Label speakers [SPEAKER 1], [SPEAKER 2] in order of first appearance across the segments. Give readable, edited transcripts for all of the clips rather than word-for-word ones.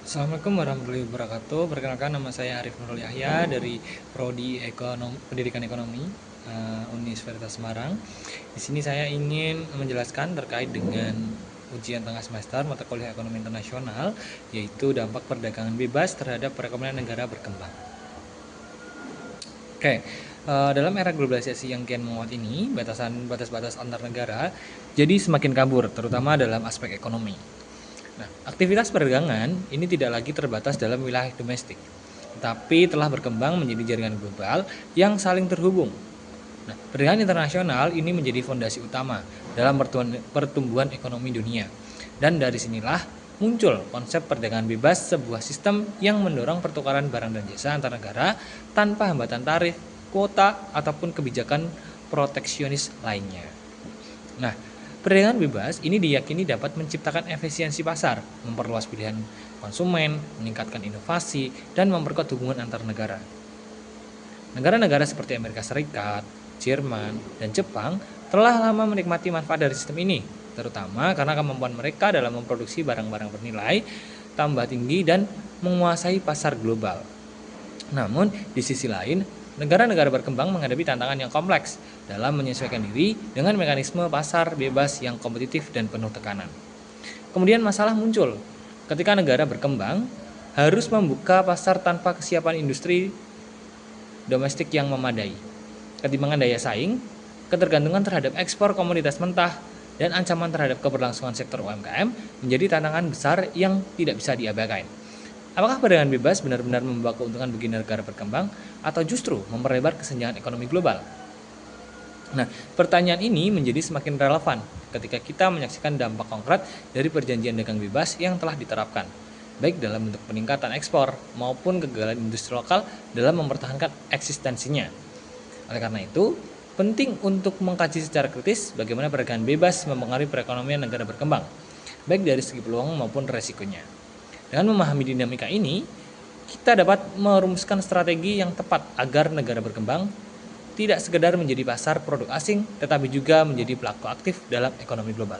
[SPEAKER 1] Assalamualaikum warahmatullahi wabarakatuh. Perkenalkan, nama saya Arif Nurul Yahya dari Prodi Pendidikan Ekonomi Universitas Semarang. Di sini saya ingin menjelaskan terkait dengan ujian tengah semester mata kuliah Ekonomi Internasional, yaitu dampak perdagangan bebas terhadap perekonomian negara berkembang. Oke, dalam era globalisasi yang kian menguat ini, batas-batas antar negara jadi semakin kabur, terutama dalam aspek ekonomi. Nah, aktivitas perdagangan ini tidak lagi terbatas dalam wilayah domestik, tetapi telah berkembang menjadi jaringan global yang saling terhubung. Nah, perdagangan internasional ini menjadi fondasi utama dalam pertumbuhan ekonomi dunia. Dan dari sinilah muncul konsep perdagangan bebas, sebuah sistem yang mendorong pertukaran barang dan jasa antar negara tanpa hambatan tarif, kuota, ataupun kebijakan proteksionis lainnya. Nah, perdagangan bebas ini diyakini dapat menciptakan efisiensi pasar, memperluas pilihan konsumen, meningkatkan inovasi, dan memperkuat hubungan antar negara. Negara-negara seperti Amerika Serikat, Jerman, dan Jepang telah lama menikmati manfaat dari sistem ini, terutama karena kemampuan mereka dalam memproduksi barang-barang bernilai tambah tinggi dan menguasai pasar global. Namun, di sisi lain, negara-negara berkembang menghadapi tantangan yang kompleks dalam menyesuaikan diri dengan mekanisme pasar bebas yang kompetitif dan penuh tekanan. Kemudian masalah muncul ketika negara berkembang harus membuka pasar tanpa kesiapan industri domestik yang memadai. Ketimbangan daya saing, ketergantungan terhadap ekspor komoditas mentah, dan ancaman terhadap keberlangsungan sektor UMKM menjadi tantangan besar yang tidak bisa diabaikan. Apakah perdagangan bebas benar-benar membawa keuntungan bagi negara berkembang atau justru memperlebar kesenjangan ekonomi global? Nah, pertanyaan ini menjadi semakin relevan ketika kita menyaksikan dampak konkret dari perjanjian dagang bebas yang telah diterapkan, baik dalam bentuk peningkatan ekspor maupun kegagalan industri lokal dalam mempertahankan eksistensinya. Oleh karena itu, penting untuk mengkaji secara kritis bagaimana perdagangan bebas mempengaruhi perekonomian negara berkembang, baik dari segi peluang maupun resikonya. Dengan memahami dinamika ini, kita dapat merumuskan strategi yang tepat agar negara berkembang tidak sekedar menjadi pasar produk asing, tetapi juga menjadi pelaku aktif dalam ekonomi global.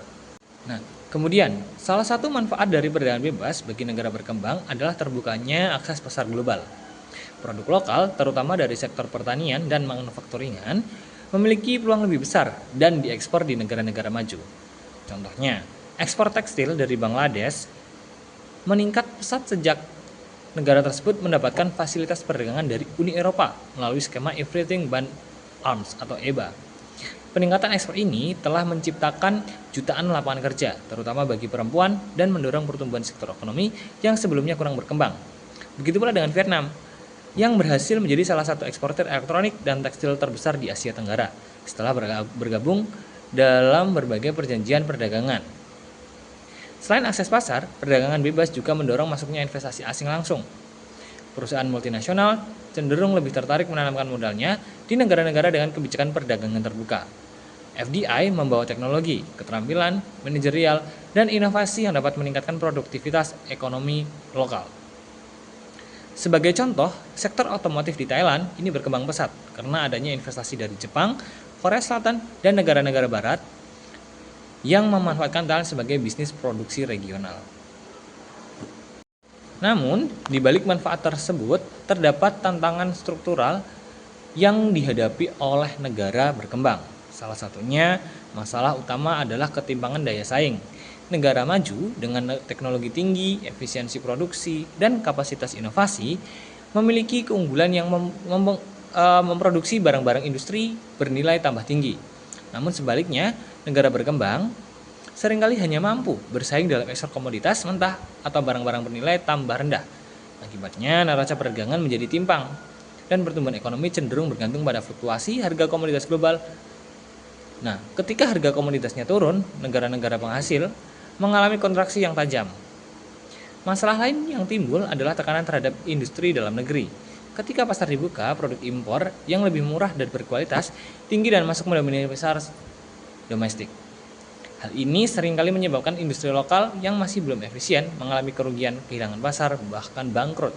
[SPEAKER 1] Nah, kemudian, salah satu manfaat dari perdagangan bebas bagi negara berkembang adalah terbukanya akses pasar global. Produk lokal, terutama dari sektor pertanian dan manufakturingan, memiliki peluang lebih besar dan diekspor di negara-negara maju. Contohnya, ekspor tekstil dari Bangladesh meningkat pesat sejak negara tersebut mendapatkan fasilitas perdagangan dari Uni Eropa melalui skema Everything But Arms atau EBA. Peningkatan ekspor ini telah menciptakan jutaan lapangan kerja, terutama bagi perempuan, dan mendorong pertumbuhan sektor ekonomi yang sebelumnya kurang berkembang. Begitu pula dengan Vietnam, yang berhasil menjadi salah satu eksportir elektronik dan tekstil terbesar di Asia Tenggara setelah bergabung dalam berbagai perjanjian perdagangan. Selain akses pasar, perdagangan bebas juga mendorong masuknya investasi asing langsung. Perusahaan multinasional cenderung lebih tertarik menanamkan modalnya di negara-negara dengan kebijakan perdagangan terbuka. FDI membawa teknologi, keterampilan, manajerial, dan inovasi yang dapat meningkatkan produktivitas ekonomi lokal. Sebagai contoh, sektor otomotif di Thailand ini berkembang pesat karena adanya investasi dari Jepang, Korea Selatan, dan negara-negara barat yang memanfaatkan Thailand sebagai bisnis produksi regional. Namun, di balik manfaat tersebut, terdapat tantangan struktural yang dihadapi oleh negara berkembang. Salah satunya, masalah utama adalah ketimpangan daya saing. Negara maju dengan teknologi tinggi, efisiensi produksi, dan kapasitas inovasi memiliki keunggulan yang memproduksi barang-barang industri bernilai tambah tinggi. Namun sebaliknya, negara berkembang seringkali hanya mampu bersaing dalam ekspor komoditas mentah atau barang-barang bernilai tambah rendah. Akibatnya, neraca perdagangan menjadi timpang, dan pertumbuhan ekonomi cenderung bergantung pada fluktuasi harga komoditas global. Nah, ketika harga komoditasnya turun, negara-negara penghasil mengalami kontraksi yang tajam. Masalah lain yang timbul adalah tekanan terhadap industri dalam negeri. Ketika pasar dibuka, produk impor yang lebih murah dan berkualitas tinggi dan masuk mendominasi pasar domestik. Hal ini seringkali menyebabkan industri lokal yang masih belum efisien mengalami kerugian, kehilangan pasar, bahkan bangkrut.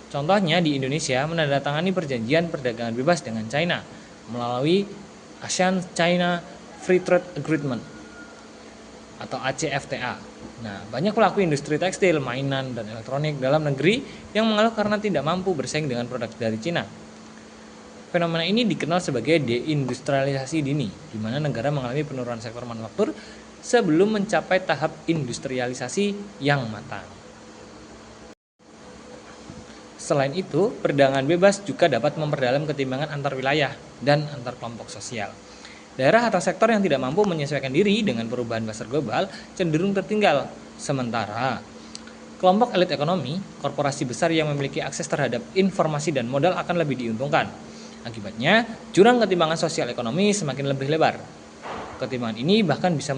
[SPEAKER 1] Contohnya di Indonesia menandatangani perjanjian perdagangan bebas dengan China melalui ASEAN China Free Trade Agreement atau ACFTA Nah, banyak pelaku industri tekstil, mainan, dan elektronik dalam negeri yang mengeluh karena tidak mampu bersaing dengan produk dari Cina. Fenomena ini dikenal sebagai deindustrialisasi dini, di mana negara mengalami penurunan sektor manufaktur sebelum mencapai tahap industrialisasi yang matang. Selain itu, perdagangan bebas juga dapat memperdalam ketimbangan antar wilayah dan antar kelompok sosial. Daerah atau sektor yang tidak mampu menyesuaikan diri dengan perubahan pasar global cenderung tertinggal. Sementara kelompok elit ekonomi, korporasi besar yang memiliki akses terhadap informasi dan modal akan lebih diuntungkan. Akibatnya, jurang ketimbangan sosial ekonomi semakin lebih lebar. Ketimbangan ini bahkan bisa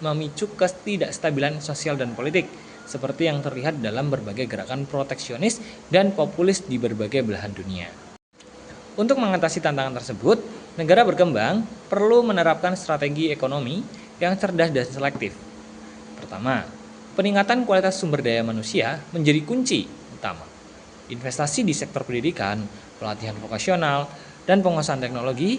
[SPEAKER 1] memicu ketidakstabilan sosial dan politik, seperti yang terlihat dalam berbagai gerakan proteksionis dan populis di berbagai belahan dunia. Untuk mengatasi tantangan tersebut, negara berkembang perlu menerapkan strategi ekonomi yang cerdas dan selektif. Pertama, peningkatan kualitas sumber daya manusia menjadi kunci utama. Investasi di sektor pendidikan, pelatihan vokasional, dan penguasaan teknologi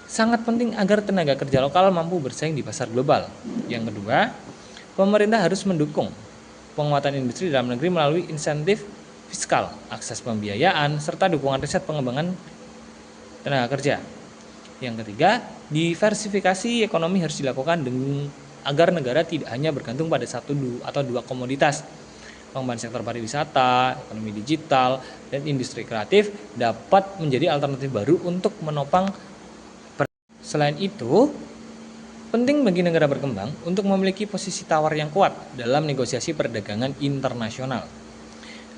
[SPEAKER 1] sangat penting agar tenaga kerja lokal mampu bersaing di pasar global. Yang kedua, pemerintah harus mendukung penguatan industri dalam negeri melalui insentif fiskal, akses pembiayaan, serta dukungan riset pengembangan tenaga kerja. Yang ketiga, diversifikasi ekonomi harus dilakukan agar negara tidak hanya bergantung pada satu atau dua komoditas. Pengembangan sektor pariwisata, ekonomi digital, dan industri kreatif dapat menjadi alternatif baru untuk menopang. Selain itu, penting bagi negara berkembang untuk memiliki posisi tawar yang kuat dalam negosiasi perdagangan internasional.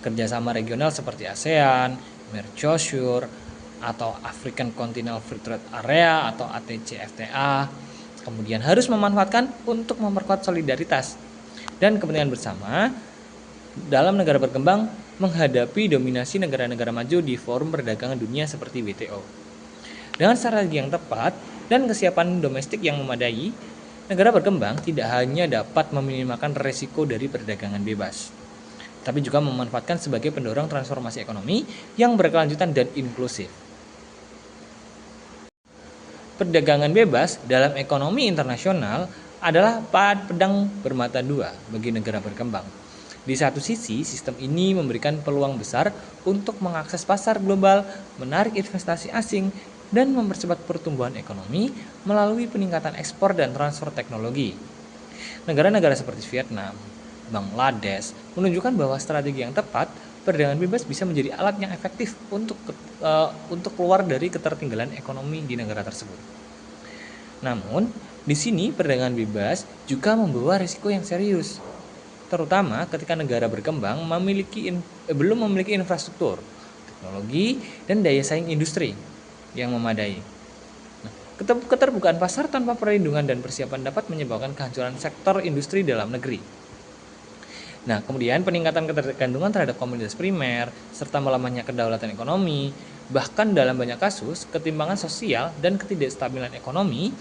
[SPEAKER 1] Kerjasama regional seperti ASEAN, Mercosur, atau African Continental Free Trade Area atau ATCFTA, kemudian harus memanfaatkan untuk memperkuat solidaritas dan kepentingan bersama dalam negara berkembang menghadapi dominasi negara-negara maju di forum perdagangan dunia seperti WTO. Dengan strategi yang tepat dan kesiapan domestik yang memadai, negara berkembang tidak hanya dapat meminimalkan resiko dari perdagangan bebas, tapi juga memanfaatkan sebagai pendorong transformasi ekonomi yang berkelanjutan dan inklusif. Perdagangan bebas dalam ekonomi internasional adalah pedang bermata dua bagi negara berkembang. Di satu sisi, sistem ini memberikan peluang besar untuk mengakses pasar global, menarik investasi asing, dan mempercepat pertumbuhan ekonomi melalui peningkatan ekspor dan transfer teknologi. Negara-negara seperti Vietnam, Bangladesh menunjukkan bahwa strategi yang tepat, perdagangan bebas bisa menjadi alat yang efektif untuk keluar dari ketertinggalan ekonomi di negara tersebut. Namun, di sini perdagangan bebas juga membawa risiko yang serius, terutama ketika negara berkembang belum memiliki infrastruktur, teknologi, dan daya saing industri yang memadai. Keterbukaan pasar tanpa perlindungan dan persiapan dapat menyebabkan kehancuran sektor industri dalam negeri. Nah, kemudian peningkatan ketergantungan terhadap komoditas primer, serta melemahnya kedaulatan ekonomi, bahkan dalam banyak kasus, ketimbangan sosial dan ketidakstabilan ekonomi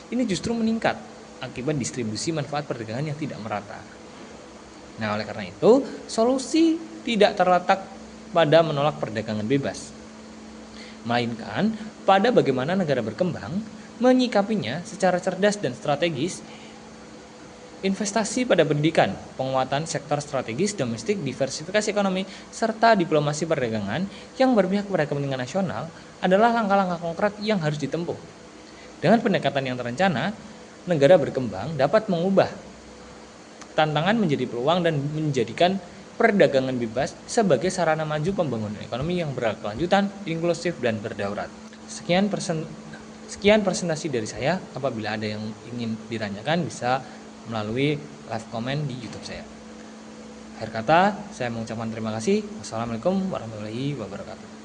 [SPEAKER 1] ini justru meningkat akibat distribusi manfaat perdagangan yang tidak merata. Nah, oleh karena itu, solusi tidak terletak pada menolak perdagangan bebas, melainkan pada bagaimana negara berkembang menyikapinya secara cerdas dan strategis. Investasi pada pendidikan, penguatan sektor strategis domestik, diversifikasi ekonomi, serta diplomasi perdagangan yang berpihak pada kepentingan nasional adalah langkah-langkah konkret yang harus ditempuh. Dengan pendekatan yang terencana, negara berkembang dapat mengubah tantangan menjadi peluang dan menjadikan perdagangan bebas sebagai sarana maju pembangunan ekonomi yang berkelanjutan, inklusif, dan berdaulat. Sekian presentasi dari saya. Apabila ada yang ingin ditanyakan bisa melalui live comment di YouTube saya. Akhir kata, saya mengucapkan terima kasih. Wassalamualaikum warahmatullahi wabarakatuh.